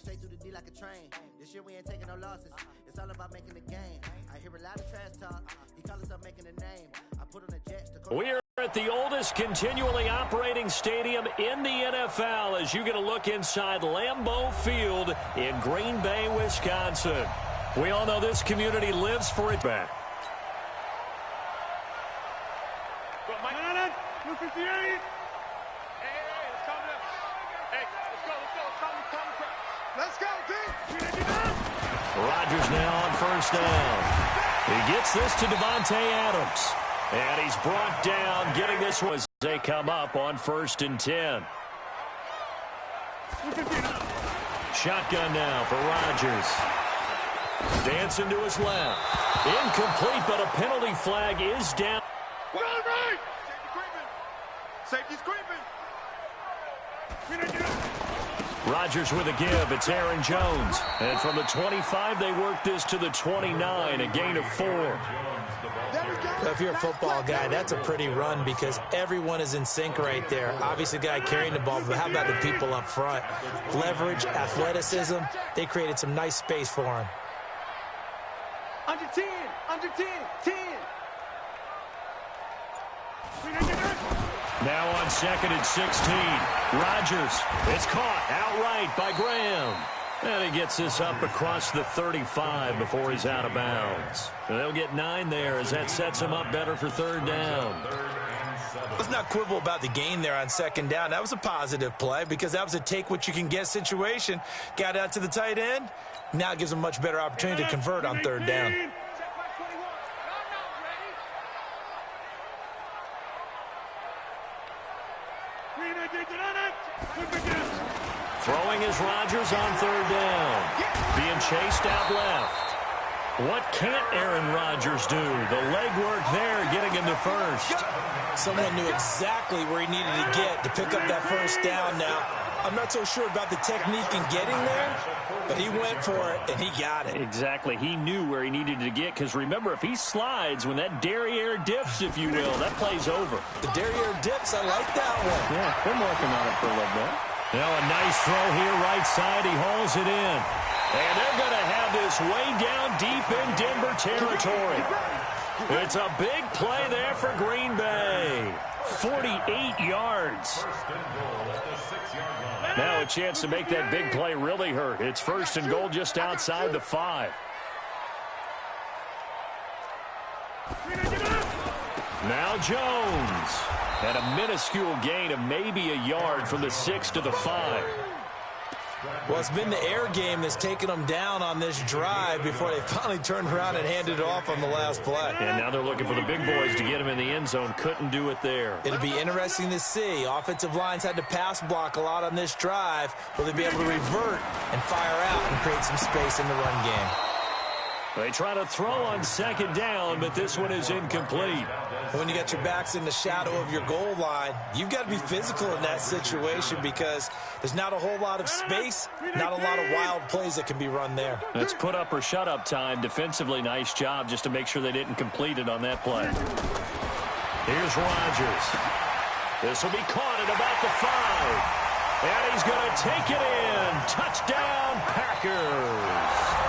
straight through the D like a train. This year we ain't taking no losses. It's all about making the game. I hear a lot of trash talk. He call us up making a name. I put on the Jets to... We're at the oldest continually operating stadium in the NFL as you get a look inside Lambeau Field in Green Bay, Wisconsin. We all know this community lives for it back. Rodgers now on first down. He gets this to Davante Adams. And he's brought down, getting this one as they come up on 1st and 10. Shotgun now for Rodgers. Dancing to his left. Incomplete, but a penalty flag is down. Right. Safety's creeping. Rodgers with a give. It's Aaron Jones. And from the 25, they work this to the 29, a gain of 4. If you're a football guy, that's a pretty run because everyone is in sync right there. Obviously, the guy carrying the ball, but how about the people up front? Leverage, athleticism, they created some nice space for him. Under 10, 10. Now on 2nd and 16. Rodgers. It's caught outright by Graham. And he gets this up across the 35 before he's out of bounds. And they'll get 9 there as that sets him up better for 3rd down. Let's not quibble about the gain there on 2nd down. That was a positive play because that was a take-what-you-can-get situation. Got out to the tight end. Now it gives him a much better opportunity to convert on 3rd down. Throwing is Rodgers on 3rd down. Being chased out left. What can't Aaron Rodgers do? The legwork there getting him to 1st. Someone knew exactly where he needed to get to pick up that 1st down. Now, I'm not so sure about the technique in getting there, but he went for it, and he got it. Exactly. He knew where he needed to get, because remember, if he slides, when that derriere dips, if you will, that play's over. The derriere dips, I like that one. Yeah, been working on it for a little bit. Now a nice throw here, right side. He hauls it in. And they're going to have this way down deep in Denver territory. It's a big play there for Green Bay. 48 yards. Now a chance to make that big play really hurt. It's 1st and goal just outside the 5. Now Jones. And a minuscule gain of maybe a yard from the 6 to the 5. Well, it's been the air game that's taken them down on this drive before they finally turned around and handed it off on the last play. And now they're looking for the big boys to get him in the end zone. Couldn't do it there. It'll be interesting to see. Offensive lines had to pass block a lot on this drive. Will they be able to revert and fire out and create some space in the run game? They try to throw on 2nd down, but this one is incomplete. When you got your backs in the shadow of your goal line, you've got to be physical in that situation because there's not a whole lot of space, not a lot of wild plays that can be run there. That's put up or shut up time. Defensively, nice job just to make sure they didn't complete it on that play. Here's Rodgers. This will be caught at about the 5. And he's going to take it in. Touchdown, Packers.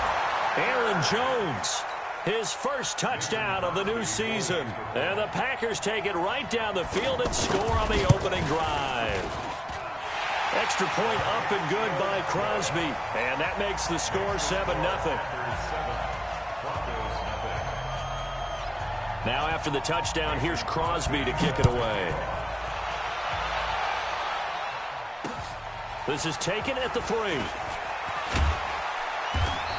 Aaron Jones, his 1st touchdown of the new season. And the Packers take it right down the field and score on the opening drive. Extra point up and good by Crosby. And that makes the score 7-0. Now after the touchdown, here's Crosby to kick it away. This is taken at the 3.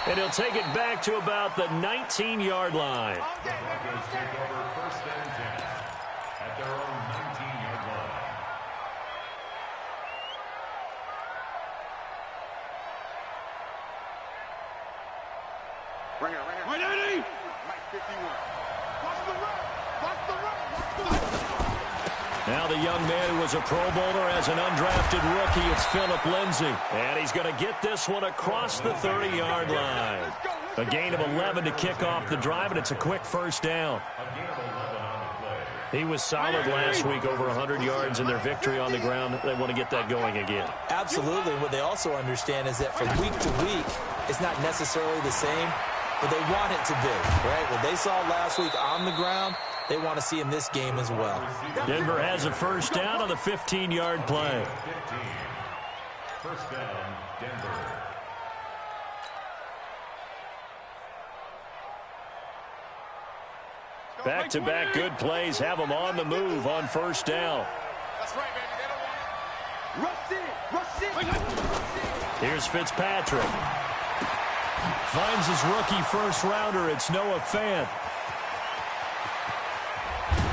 And he'll take it back to about the 19-yard line. Broncos take over 1st and 10 at their own 19-yard line. Right here. Right, Eddie! Mike 51. Watch the run! Watch the run! Now the young man who was a Pro Bowler as an undrafted rookie, it's Phillip Lindsay. And he's going to get this one across the 30-yard line. A gain of 11 to kick off the drive, and it's a quick 1st down. He was solid last week, over 100 yards in their victory on the ground. They want to get that going again. Absolutely. What they also understand is that from week to week, it's not necessarily the same, but they want it to be, right? What they saw last week on the ground, they want to see in this game as well. Denver has a first down on the 15-yard play. 15. First down, Denver. Back-to-back good plays have them on the move on first down. That's right, baby. They don't want it. Rush in. Here's Fitzpatrick. Finds his rookie first-rounder. It's Noah Fant.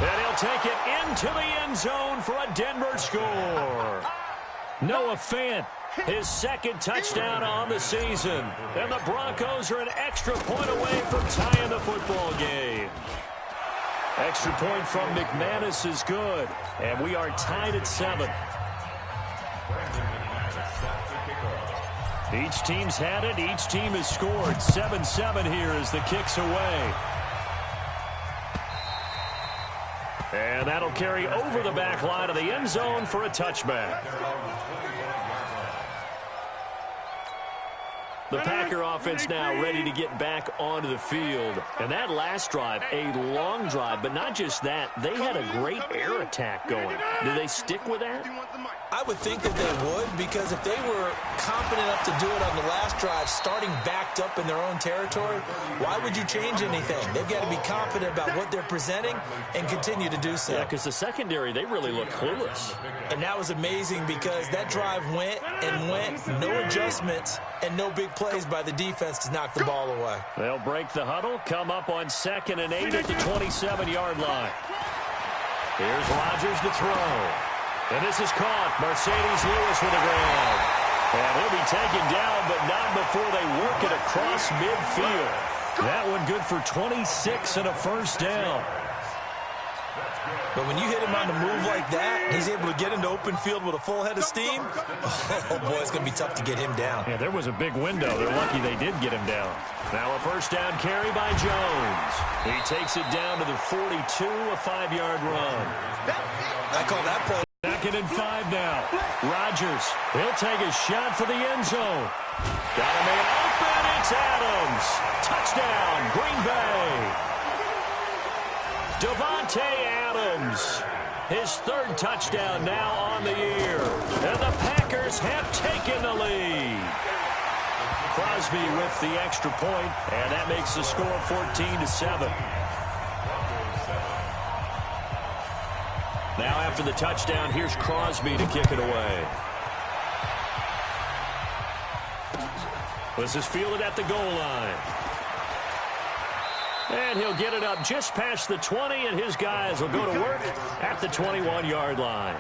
And he'll take it into the end zone for a Denver score. Noah Fant, his second touchdown on the season. And the Broncos are an extra point away from tying the football game. Extra point from McManus is good. And we are tied at 7. Each team's had it. Each team has scored. 7-7 here as the kick's away. And that'll carry over the back line of the end zone for a touchback. The Packer offense now ready to get back onto the field. And that last drive, a long drive, but not just that. They had a great air attack going. Do they stick with that? I would think that they would, because if they were confident enough to do it on the last drive, starting backed up in their own territory, why would you change anything? They've got to be confident about what they're presenting and continue to do so. Yeah, because the secondary, they really look clueless. And that was amazing because that drive went and went, no adjustments, and no big plays by the defense to knock the ball away. They'll break the huddle, come up on 2nd and 8 at the 27-yard line. Here's Rodgers to throw. And this is caught. Mercedes Lewis with a grab. And he'll be taken down, but not before they work it across midfield. That one good for 26 and a first down. But when you hit him on the move like that, he's able to get into open field with a full head of steam. Oh, boy, it's going to be tough to get him down. Yeah, there was a big window. They're lucky they did get him down. Now a first down carry by Jones. He takes it down to the 42, a 5-yard run. I call that play. 2nd and 5 now. Rodgers, he'll take a shot for the end zone. Got a man open. It's Adams. Touchdown, Green Bay. Davante Adams, his 3rd touchdown now on the year. And the Packers have taken the lead. Crosby with the extra point, and that makes the score 14-7. Now after the touchdown, here's Crosby to kick it away. This is fielded at the goal line. And he'll get it up just past the 20, and his guys will go to work at the 21-yard line.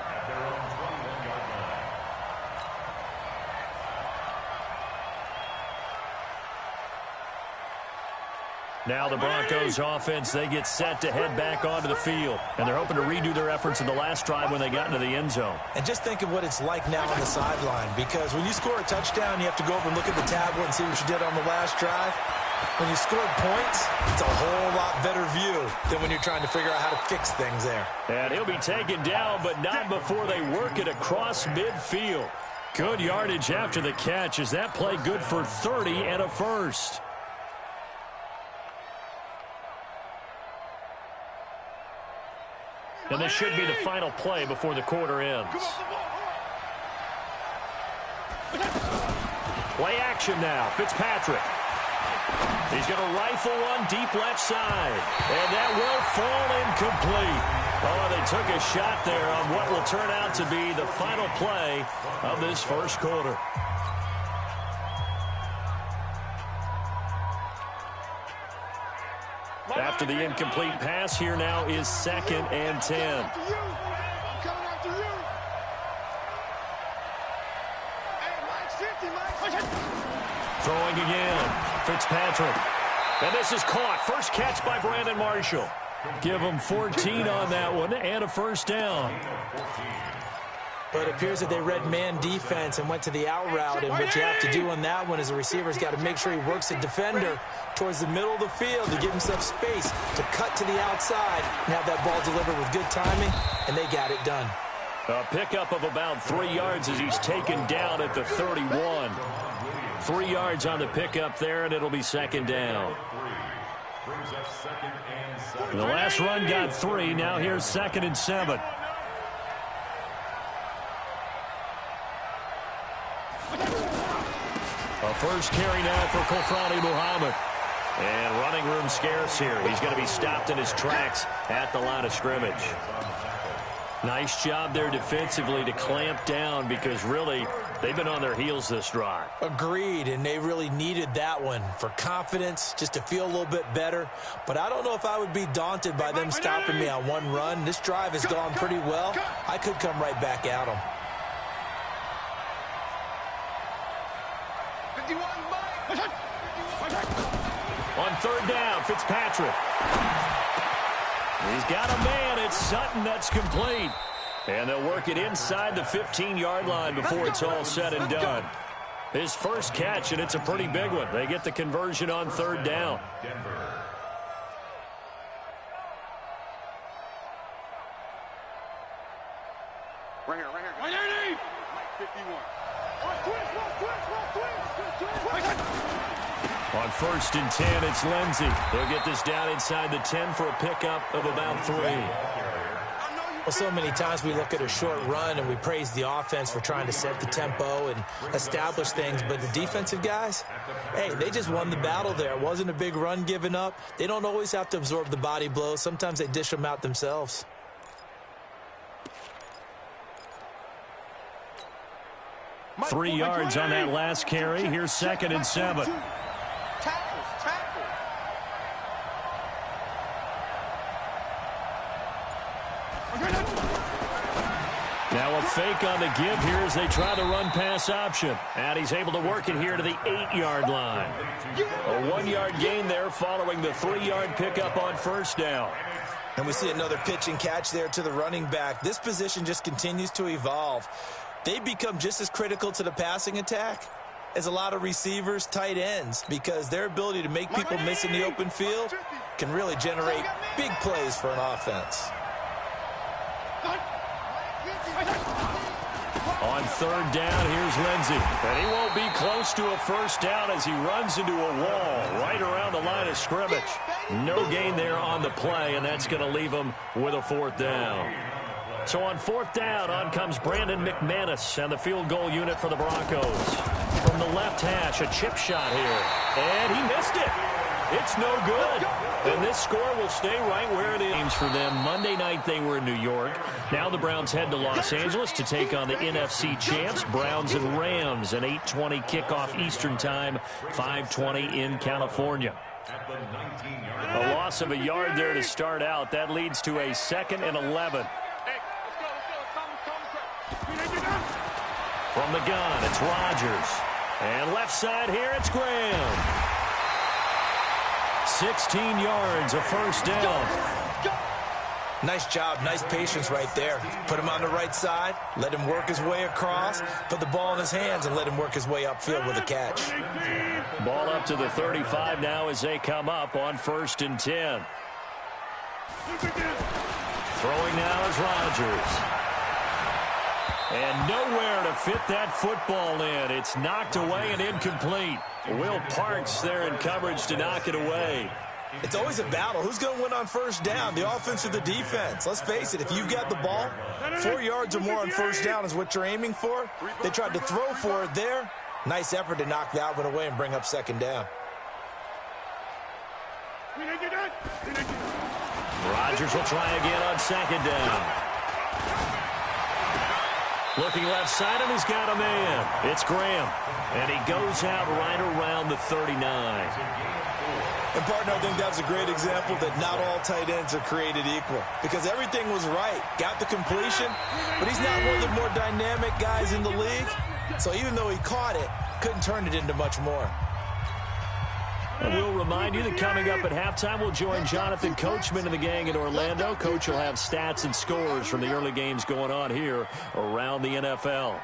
Now the Broncos offense, they get set to head back onto the field. And they're hoping to redo their efforts in the last drive when they got into the end zone. And just think of what it's like now on the sideline, because when you score a touchdown, you have to go over and look at the tablet and see what you did on the last drive. When you scored points, it's a whole lot better view than when you're trying to figure out how to fix things there. And he'll be taken down, but not before they work it across midfield. Good yardage after the catch. Is that play good for 30 and a first? And this should be the final play before the quarter ends. Play action now. Fitzpatrick. He's going to rifle one deep left side. And that will fall incomplete. Oh, they took a shot there on what will turn out to be the final play of this first quarter. After the incomplete pass, here now is 2nd and 10. Throwing again. Fitzpatrick. And this is caught. First catch by Brandon Marshall. Give him 14 on that one and a first down. But it appears that they read man defense and went to the out route. And what you have to do on that one is the receiver's got to make sure he works the defender towards the middle of the field to give himself space to cut to the outside and have that ball delivered with good timing, and they got it done. A pickup of about 3 yards as he's taken down at the 31. 3 yards on the pickup there, and it'll be second down. The last run got 3. Now here's 2nd and 7. A first carry now for Kofrani Muhammad. And running room scarce here. He's going to be stopped in his tracks at the line of scrimmage. Nice job there defensively to clamp down because really they've been on their heels this drive. Agreed, and they really needed that one for confidence, just to feel a little bit better. But I don't know if I would be daunted by them stopping me on one run. This drive has gone pretty well. I could come right back at them. On third down, Fitzpatrick. He's got a man. It's Sutton that's complete. And they'll work it inside the 15-yard line before it's all said and done. His first catch, and it's a pretty big one. They get the conversion on third down. Right here. Right here. Mike 51. On 1st and 10, it's Lindsey. They'll get this down inside the 10 for a pickup of about 3. Well, so many times we look at a short run and we praise the offense for trying to set the tempo and establish things, but the defensive guys, hey, they just won the battle there. It wasn't a big run given up. They don't always have to absorb the body blows. Sometimes they dish them out themselves. Three yards on that last carry. Here's 2nd and 7. Now a fake on the give here as they try the run-pass option. And he's able to work it here to the 8-yard line. A 1-yard gain there following the 3-yard pickup on first down. And we see another pitch and catch there to the running back. This position just continues to evolve. They become just as critical to the passing attack as a lot of receivers, tight ends, because their ability to make people miss in the open field can really generate big plays for an offense. On third down, here's Lindsey. And he won't be close to a first down as he runs into a wall right around the line of scrimmage. No gain there on the play, and that's going to leave him with a 4th down. So on 4th down, on comes Brandon McManus and the field goal unit for the Broncos. From the left hash, a chip shot here. And he missed it. It's no good. And this score will stay right where it is for them. Monday night they were in New York. Now the Browns head to Los Angeles to take on the NFC champs, Browns and Rams. An 8:20 kickoff Eastern time, 5:20 in California. A loss of a yard there to start out. That leads to a 2nd and 11. From the gun, it's Rodgers. And left side here, it's Graham. 16 yards, a first down. Nice job, nice patience right there. Put him on the right side, let him work his way across, put the ball in his hands, and let him work his way upfield with a catch. Ball up to the 35 now as they come up on 1st and 10. Throwing now is Rodgers. And nowhere to fit that football in. It's knocked away and incomplete. Will Parks there in coverage to knock it away. It's always a battle. Who's going to win on first down, the offense or the defense? Let's face it, if you've got the ball, 4 yards or more on first down is what you're aiming for. They tried to throw for it there. Nice effort to knock that one away and bring up 2nd down. Rodgers will try again on 2nd down. Looking left side, and he's got a man. It's Graham. And he goes out right around the 39. And, partner, I think that's a great example that not all tight ends are created equal. Because everything was right. Got the completion, but he's not one of the more dynamic guys in the league. So even though he caught it, couldn't turn it into much more. And we'll remind you that coming up at halftime, we'll join Jonathan Coachman and the gang in Orlando. Coach will have stats and scores from the early games going on here around the NFL.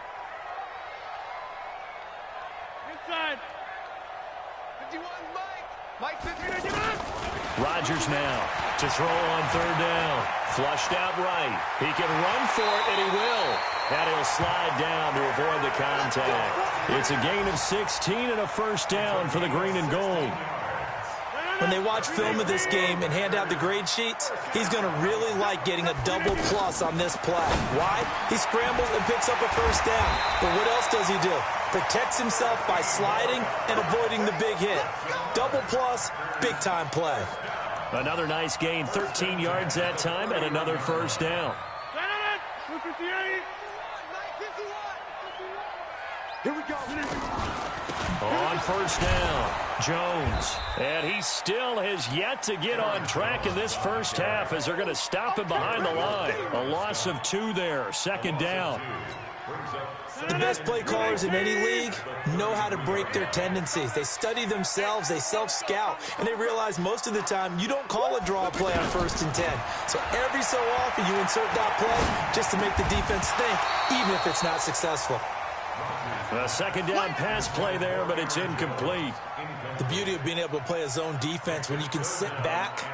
Inside. 51, Mike. 51. Rodgers now to throw on third down. Flushed out right. He can run for it, and he will. And he'll slide down to avoid the contact. It's a gain of 16 and a first down for the green and gold. When they watch film of this game and hand out the grade sheets, he's going to really like getting a double plus on this play. Why? He scrambles and picks up a first down. But what else does he do? Protects himself by sliding and avoiding the big hit. Double plus, big-time play. Another nice gain, 13 yards that time, and another first down. Here we go. On first down, Jones. And he still has yet to get on track in this first half as they're going to stop him behind the line. A loss of 2 there, second down. The best play callers in any league know how to break their tendencies. They study themselves, they self-scout, and they realize most of the time you don't call a draw play on 1st and 10. So every so often you insert that play just to make the defense think, even if it's not successful. A second down pass play there, but it's incomplete. The beauty of being able to play a zone defense when you can sit back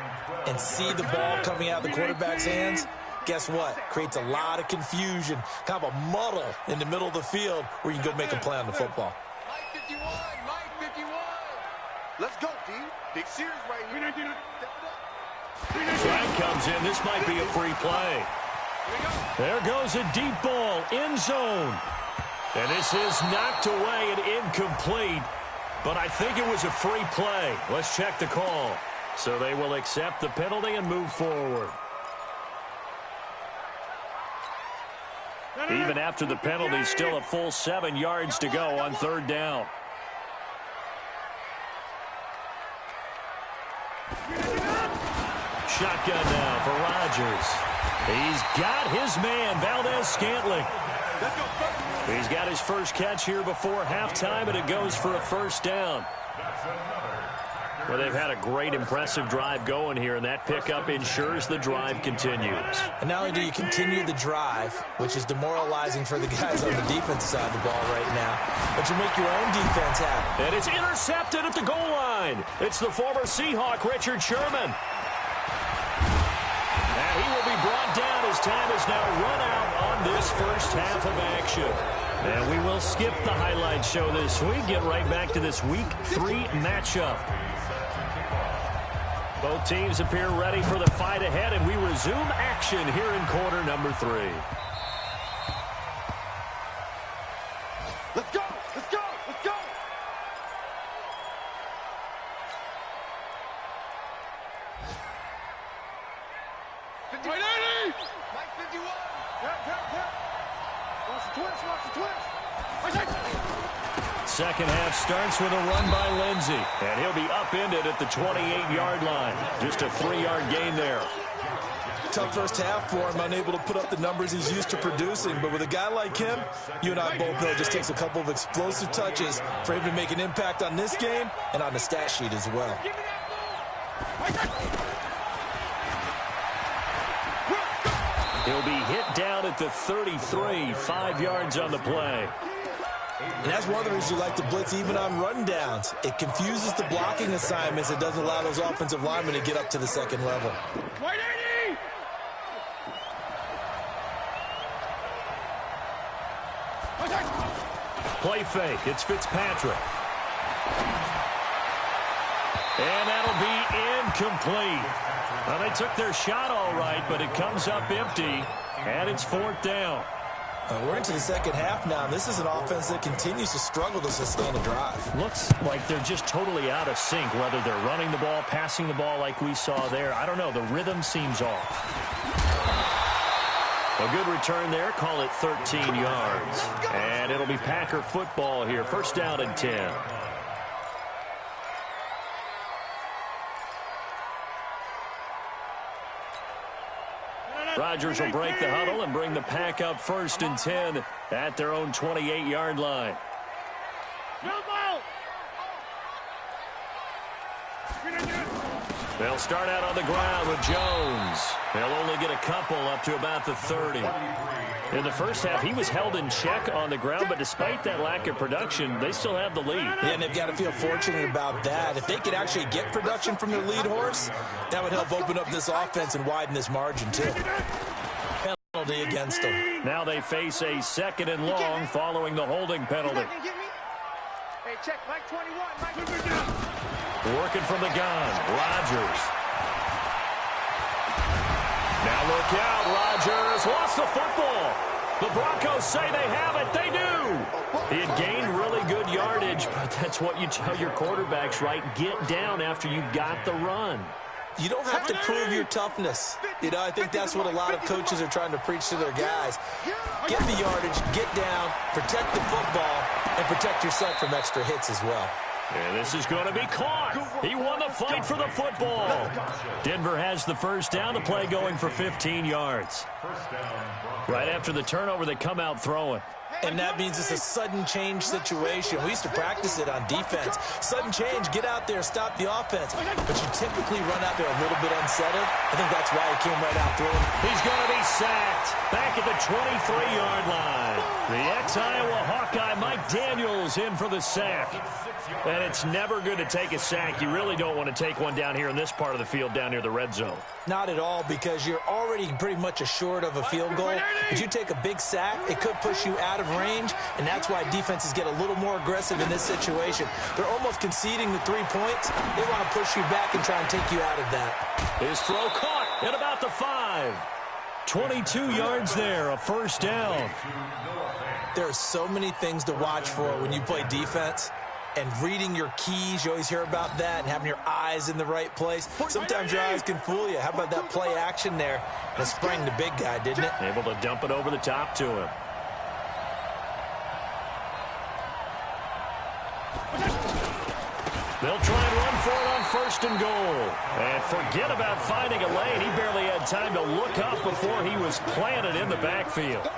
and see the ball coming out of the quarterback's hands, guess what? Creates a lot of confusion, kind of a muddle in the middle of the field where you can go make a play on the football. Mike 51, Mike 51. Let's go, D. Big series right here. Flag comes in. This might be a free play. There goes a deep ball, end zone. And this is knocked away and incomplete. But I think it was a free play. Let's check the call. So they will accept the penalty and move forward. Even after the penalty, still a full 7 yards to go on third down. Shotgun now for Rodgers. He's got his man, Valdez-Scantling. He's got his first catch here before halftime, and it goes for a first down. Well, they've had a great, impressive drive going here, and that pickup ensures the drive continues. And not only do you continue the drive, which is demoralizing for the guys on the defensive side of the ball right now, but you make your own defense happen. And it's intercepted at the goal line. It's the former Seahawk, Richard Sherman. And he will be brought down as time is now run out on this first half of action. And we will skip the highlight show this week, get right back to this Week 3 matchup. Both teams appear ready for the fight ahead, and we resume action here in quarter number 3. Let's go! Let's go! Let's go! Mike 51! Watch the twist! Watch the twist! Second half starts with a run by Lindsey, and he'll be upended at the 28-yard line. Just a 3-yard gain there. Tough first half for him, unable to put up the numbers he's used to producing. But with a guy like him, you and I both know it just takes a couple of explosive touches for him to make an impact on this game and on the stat sheet as well. He'll be hit down at the 33, 5 yards on the play. And that's one of the reasons you like to blitz even on rundowns. It confuses the blocking assignments. It doesn't allow those offensive linemen to get up to the second level. Play fake. It's Fitzpatrick. And that'll be incomplete. Well, they took their shot all right, but it comes up empty, and it's 4th down. We're into the second half now. This is an offense that continues to struggle to sustain a drive. Looks like they're just totally out of sync, whether they're running the ball, passing the ball like we saw there. I don't know. The rhythm seems off. A good return there. Call it 13 yards. And it'll be Packer football here. First down and 10. Rodgers will break the huddle and bring the Pack up 1st and 10 at their own 28-yard line. They'll start out on the ground with Jones. They'll only get a couple up to about the 30. In the first half, he was held in check on the ground, but despite that lack of production, they still have the lead. Yeah, and they've got to feel fortunate about that. If they could actually get production from their lead horse, that would help open up this offense and widen this margin, too. Penalty against them. Now they face a 2nd and long following the holding penalty. Hey, check, Mike 21, Mike. Working from the gun, Rodgers. Now look out, Rodgers lost the football. The Broncos say they have it. They do. He had gained really good yardage, but that's what you tell your quarterbacks, right? Get down after you got the run. You don't have to prove your toughness. You know, I think that's what a lot of coaches are trying to preach to their guys. Get the yardage, get down, protect the football, and protect yourself from extra hits as well. And this is going to be caught. He won the fight for the football. Denver has the first down. The play going for 15 yards. Right after the turnover, they come out throwing. And that means it's a sudden change situation. We used to practice it on defense. Sudden change, get out there, stop the offense. But you typically run out there a little bit unsettled. I think that's why he came right out throwing. He's going to be sacked back at the 23-yard line. The ex-Iowa Hawkeye Mike Daniels in for the sack. And it's never good to take a sack. You really don't want to take one down here in this part of the field down near the red zone. Not at all, because you're already pretty much assured of a field goal. If you take a big sack, it could push you out of range, and that's why defenses get a little more aggressive in this situation. They're almost conceding the 3 points. They want to push you back and try and take you out of that. His throw caught at about the 5. 22 yards there, a first down. There are so many things to watch for when you play defense. And reading your keys, you always hear about that, and having your eyes in the right place. Sometimes your eyes can fool you. How about that play action there? And it sprang the big guy, didn't it? Able to dump it over the top to him. They'll try and run for it on 1st and goal. And forget about finding a lane. He barely had time to look up before he was planted in the backfield.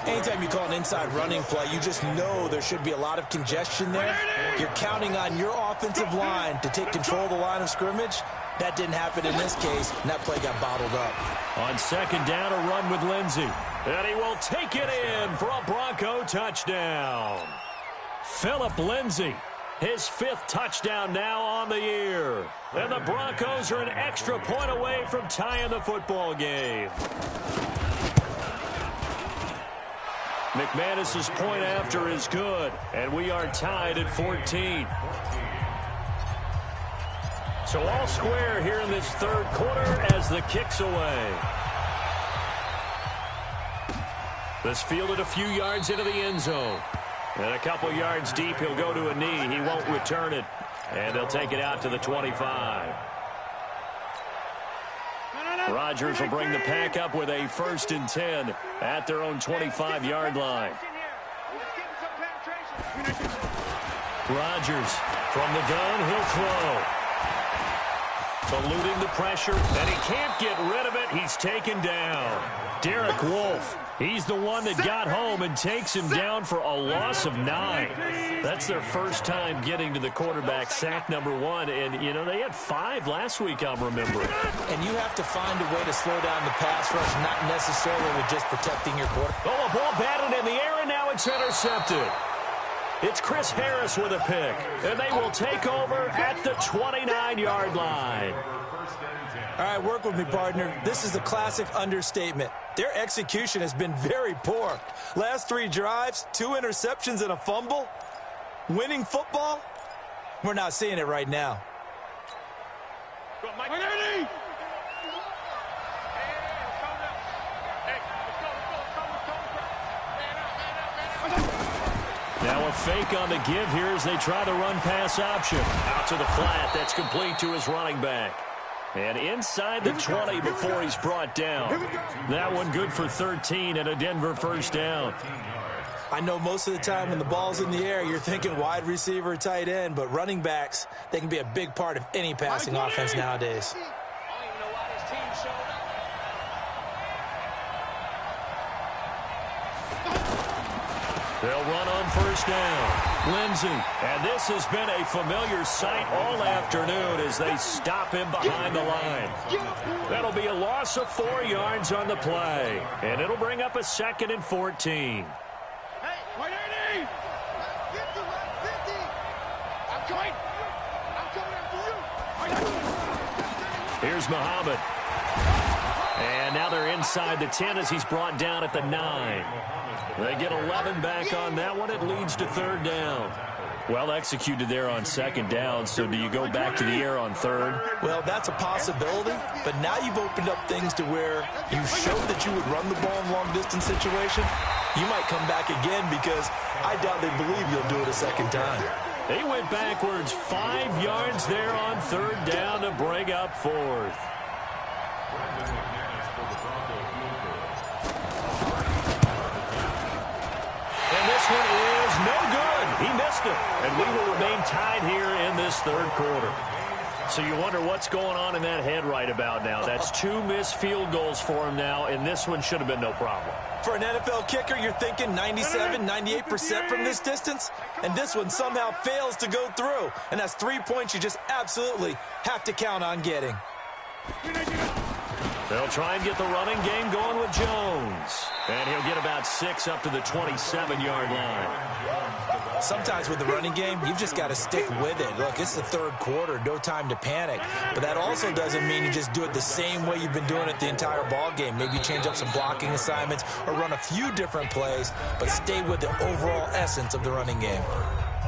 Anytime you call an inside running play, you just know there should be a lot of congestion there. You're counting on your offensive line to take control of the line of scrimmage. That didn't happen in this case, and that play got bottled up. On 2nd down, a run with Lindsey. And he will take it in for a Bronco touchdown. Phillip Lindsey, his 5th touchdown now on the year. And the Broncos are an extra point away from tying the football game. McManus's point after is good, and we are tied at 14. So all square here in this 3rd quarter as the kick's away. This fielded a few yards into the end zone. And a couple yards deep, he'll go to a knee. He won't return it. And they'll take it out to the 25. Rodgers will bring the pack up with a 1st and 10 at their own 25-yard line. Rodgers from the gun, he'll throw. Eluding the pressure, and he can't get rid of it. He's taken down. Derek Wolfe, he's the one that got home and takes him down for a loss of 9. That's their first time getting to the quarterback, sack number 1. And, you know, they had 5 last week, I'm remembering. And you have to find a way to slow down the pass rush, not necessarily with just protecting your quarterback. Oh, a ball batted in the air, and now it's intercepted. It's Chris Harris with a pick, and they will take over at the 29-yard line. All right, work with me, partner. This is a classic understatement. Their execution has been very poor. Last 3 drives, 2 interceptions and a fumble. Winning football? We're not seeing it right now. Now a fake on the give here as they try the run-pass option. Out to the flat. That's complete to his running back. And inside the 20 before he's brought down. That one good for 13 and a Denver first down. I know most of the time when the ball's in the air, you're thinking wide receiver, tight end, but running backs, they can be a big part of any passing offense nowadays. They'll run on first down. Lindsey. And this has been a familiar sight all afternoon as they stop him behind the line. That'll be a loss of 4 yards on the play. And it'll bring up a 2nd and 14. Hey, 180! 50! I'm coming after you! Here's Muhammad. And now they're inside the 10 as he's brought down at the 9. They get 11 back on that one. It leads to 3rd down. Well executed there on 2nd down, so do you go back to the air on 3rd? Well, that's a possibility, but now you've opened up things to where you showed that you would run the ball in long-distance situation. You might come back again because I doubt they believe you'll do it a 2nd time. They went backwards 5 yards there on 3rd down to bring up 4th. And this one is no good. He missed it. And we will remain tied here in this 3rd quarter. So you wonder what's going on in that head right about now. That's 2 missed field goals for him now, and this one should have been no problem. For an NFL kicker, you're thinking 97, 98% from this distance, and this one somehow fails to go through. And that's 3 points you just absolutely have to count on getting. They'll try and get the running game going with Jones. And he'll get about 6 up to the 27-yard line. Sometimes with the running game, you've just got to stick with it. Look, it's the 3rd quarter, no time to panic. But that also doesn't mean you just do it the same way you've been doing it the entire ball game. Maybe change up some blocking assignments or run a few different plays, but stay with the overall essence of the running game.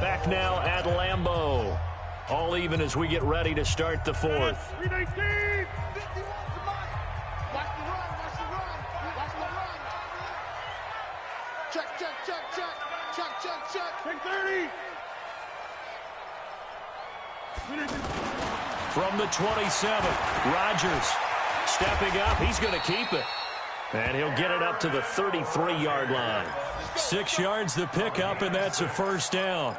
Back now at Lambeau. All even as we get ready to start the 4th. 319! Watch the run! Check! Check 30! From the 27, Rodgers stepping up. He's going to keep it. And he'll get it up to the 33-yard line. 6 yards the pickup, and that's a 1st down.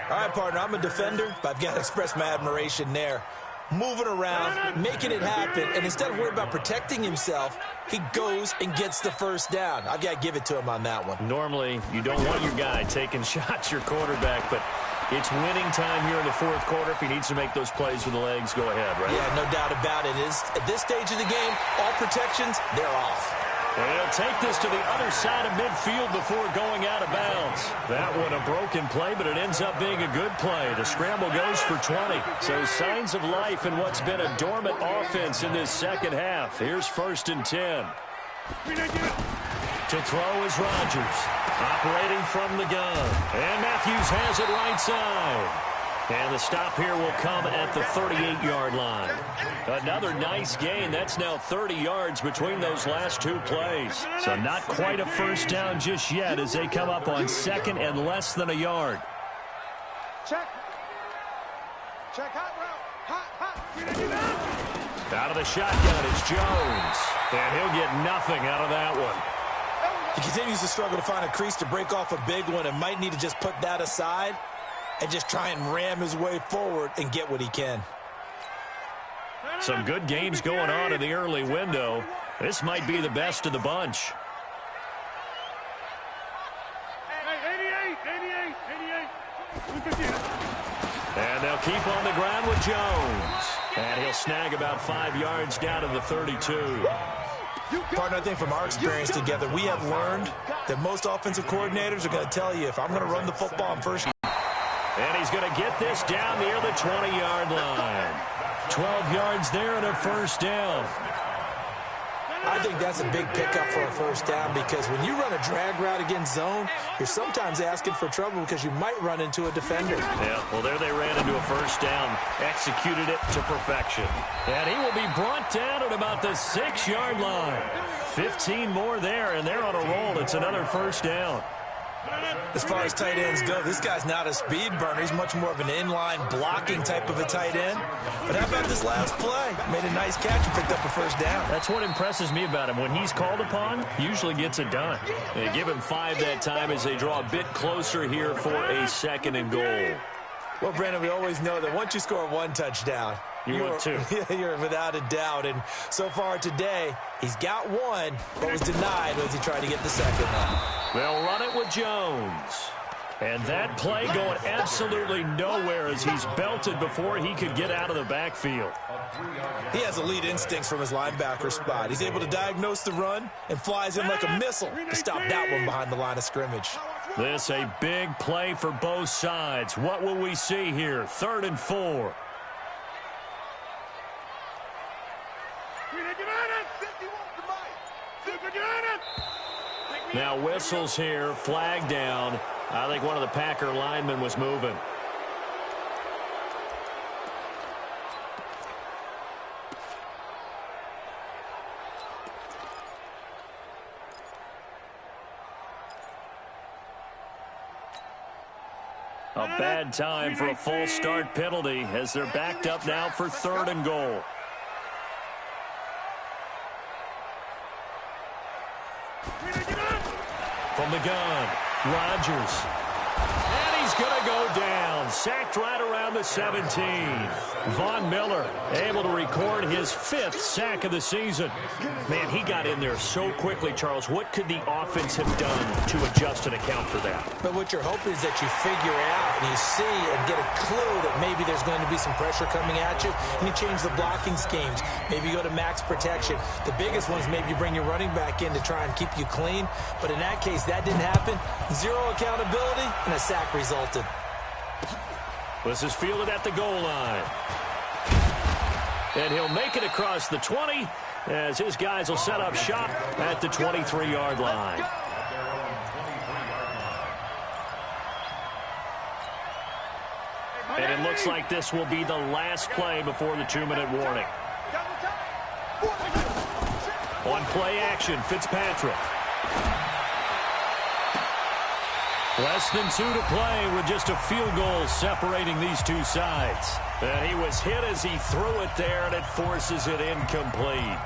All right, partner, I'm a defender, but I've got to express my admiration there. Moving around, making it happen, and instead of worrying about protecting himself, he goes and gets the 1st down. I've got to give it to him on that one. Normally, you don't want your guy taking shots, your quarterback, but it's winning time here in the 4th quarter. If he needs to make those plays with the legs, go ahead, right? Yeah, no doubt about it. At this stage of the game, all protections, they're off. And he'll take this to the other side of midfield before going out of bounds. That one a broken play, but it ends up being a good play. The scramble goes for 20. So signs of life in what's been a dormant offense in this 2nd half. Here's 1st and 10. To throw is Rodgers. Operating from the gun. And Matthews has it right side. And the stop here will come at the 38-yard line. Another nice gain. That's now 30 yards between those last 2 plays. So not quite a 1st down just yet as they come up on 2nd and less than a yard. Check hot route. Hot. Out of the shotgun, it's Jones. And he'll get nothing out of that one. He continues to struggle to find a crease to break off a big one and might need to just put that aside and just try and ram his way forward and get what he can. Some good games going on in the early window. This might be the best of the bunch. Hey, 88. And they'll keep on the ground with Jones. And he'll snag about 5 yards down to the 32. Partner, I think from our experience together, we have learned that most offensive coordinators are going to tell you, if I'm going to run the football on first. And he's going to get this down near the 20-yard line. 12 yards there and a 1st down. I think that's a big pickup for a 1st down because when you run a drag route against zone, you're sometimes asking for trouble because you might run into a defender. Yeah, well, there they ran into a 1st down, executed it to perfection. And he will be brought down at about the 6-yard line. 15 more there, and they're on a roll. It's another 1st down. As far as tight ends go, this guy's not a speed burner. He's much more of an inline blocking type of a tight end. But how about this last play? Made a nice catch and picked up a 1st down. That's what impresses me about him. When he's called upon, usually gets it done. They give him 5 that time as they draw a bit closer here for a 2nd and goal. Well, Brandon, we always know that once you score 1 touchdown, you're 2. You're without a doubt. And so far today, he's got 1, but was denied as he tried to get the 2nd one. They'll run it with Jones. And that play going absolutely nowhere as he's belted before he could get out of the backfield. He has elite instincts from his linebacker spot. He's able to diagnose the run and flies in like a missile to stop that one behind the line of scrimmage. This a big play for both sides. What will we see here? 3rd and 4. Now whistles here, flag down. I think one of the Packer linemen was moving. A bad time for a false start penalty as they're backed up now for 3rd and goal. From the gun, Rodgers. And he's going to go down. Sacked right around the 17. Von Miller able to record his 5th sack of the season. Man, he got in there so quickly, Charles. What could the offense have done to adjust and account for that? But what you're hoping is that you figure out and you see and get a clue that maybe there's going to be some pressure coming at you, and you change the blocking schemes. Maybe you go to max protection. The biggest one is maybe you bring your running back in to try and keep you clean. But in that case, that didn't happen. 0 accountability, and a sack resulted. This is fielded at the goal line. And he'll make it across the 20 as his guys will set up shop at the 23-yard line. And it looks like this will be the last play before the 2-minute warning. On play action, Fitzpatrick. Less than 2 to play with just a field goal separating these two sides. And he was hit as he threw it there, and it forces it incomplete.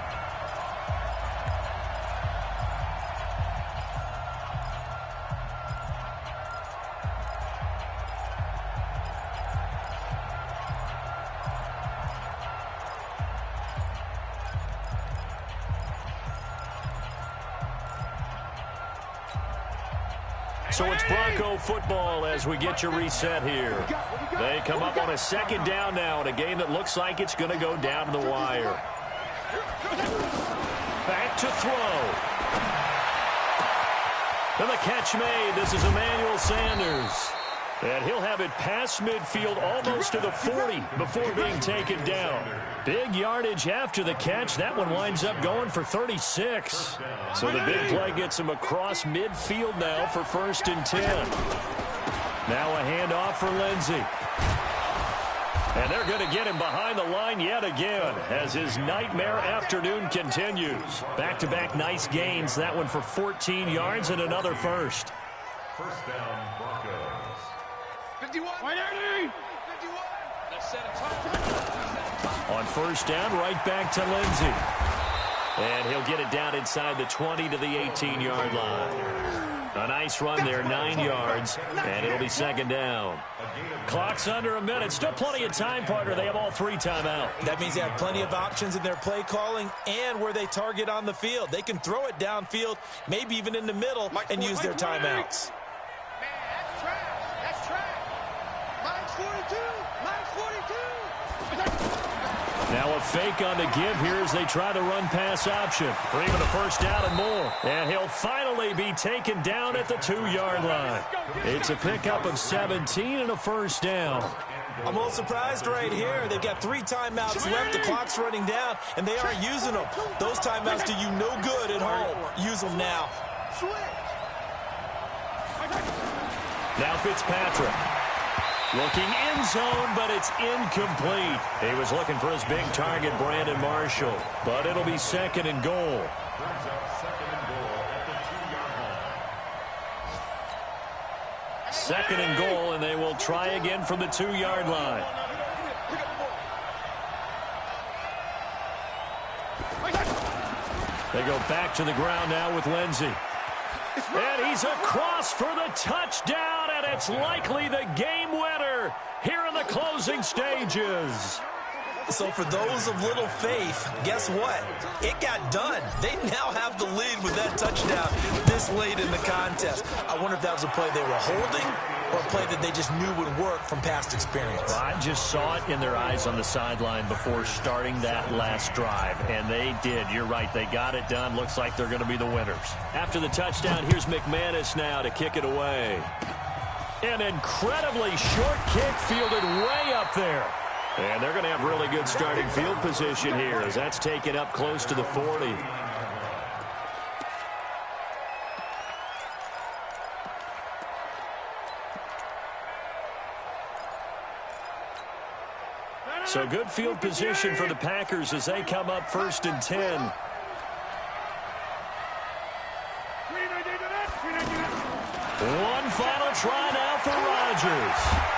So it's Bronco football as we get your reset here. They come up on a 2nd down now in a game that looks like it's going to go down to the wire. Back to throw. And the catch made. This is Emmanuel Sanders. And he'll have it past midfield almost to the 40 before being taken down. Big yardage after the catch. That one winds up going for 36. So the big play gets him across midfield now for 1st and 10. Now a handoff for Lindsey. And they're going to get him behind the line yet again as his nightmare afternoon continues. Back-to-back nice gains. That one for 14 yards and another first. 1st down, Broncos. 51. 51. Let's set a On 1st down, right back to Lindsey. And he'll get it down inside the 20 to the 18-yard line. A nice run there, 9 yards, and it'll be 2nd down. Clock's under a minute. Still plenty of time, partner. They have all 3 timeout. That means they have plenty of options in their play calling and where they target on the field. They can throw it downfield, maybe even in the middle, and use their timeouts. Man, that's trash. That's trash. Mine's 42. Mine's 42. Now a fake on the give here as they try the run-pass option for even a 1st down and more. And he'll finally be taken down at the 2-yard line. It's a pickup of 17 and a 1st down. I'm a little surprised right here. They've got 3 timeouts left. The clock's running down, and they aren't using them. Those timeouts do you no good at home. Use them now. Now Fitzpatrick. Looking end zone, but it's incomplete. He was looking for his big target, Brandon Marshall. But it'll be 2nd and goal. Brings up 2nd and goal at the 2-yard line. 2nd and goal, and they will try again from the 2-yard line. They go back to the ground now with Lindsey. And he's across for the touchdown, and it's likely the game winner here in the closing stages. So for those of little faith, guess what? It got done. They now have the lead with that touchdown this late in the contest. I wonder if that was a play they were holding or a play that they just knew would work from past experience. Well, I just saw it in their eyes on the sideline before starting that last drive, and they did. You're right. They got it done. Looks like they're going to be the winners. After the touchdown, here's McManus now to kick it away. An incredibly short kick fielded way up there. And they're going to have really good starting field position here as that's taken up close to the 40. So good field position for the Packers as they come up 1st and 10. One final try now for Rodgers.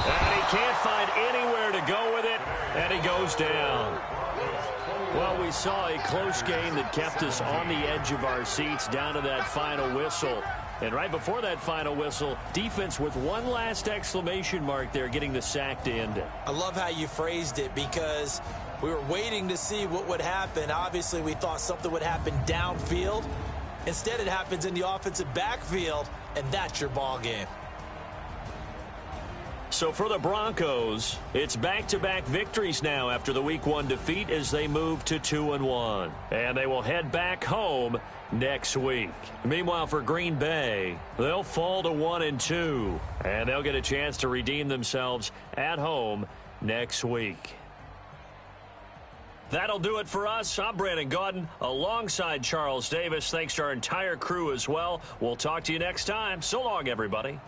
And he can't find anywhere to go with it, and he goes down. Well, we saw a close game that kept us on the edge of our seats down to that final whistle. And right before that final whistle, defense with one last exclamation mark there, getting the sack to end it. I love how you phrased it because we were waiting to see what would happen. Obviously, we thought something would happen downfield. Instead, it happens in the offensive backfield, and that's your ball game. So for the Broncos, it's back-to-back victories now after the Week 1 defeat as they move to 2-1. And they will head back home next week. Meanwhile, for Green Bay, they'll fall to 1-2. And they'll get a chance to redeem themselves at home next week. That'll do it for us. I'm Brandon Gaudin alongside Charles Davis. Thanks to our entire crew as well. We'll talk to you next time. So long, everybody.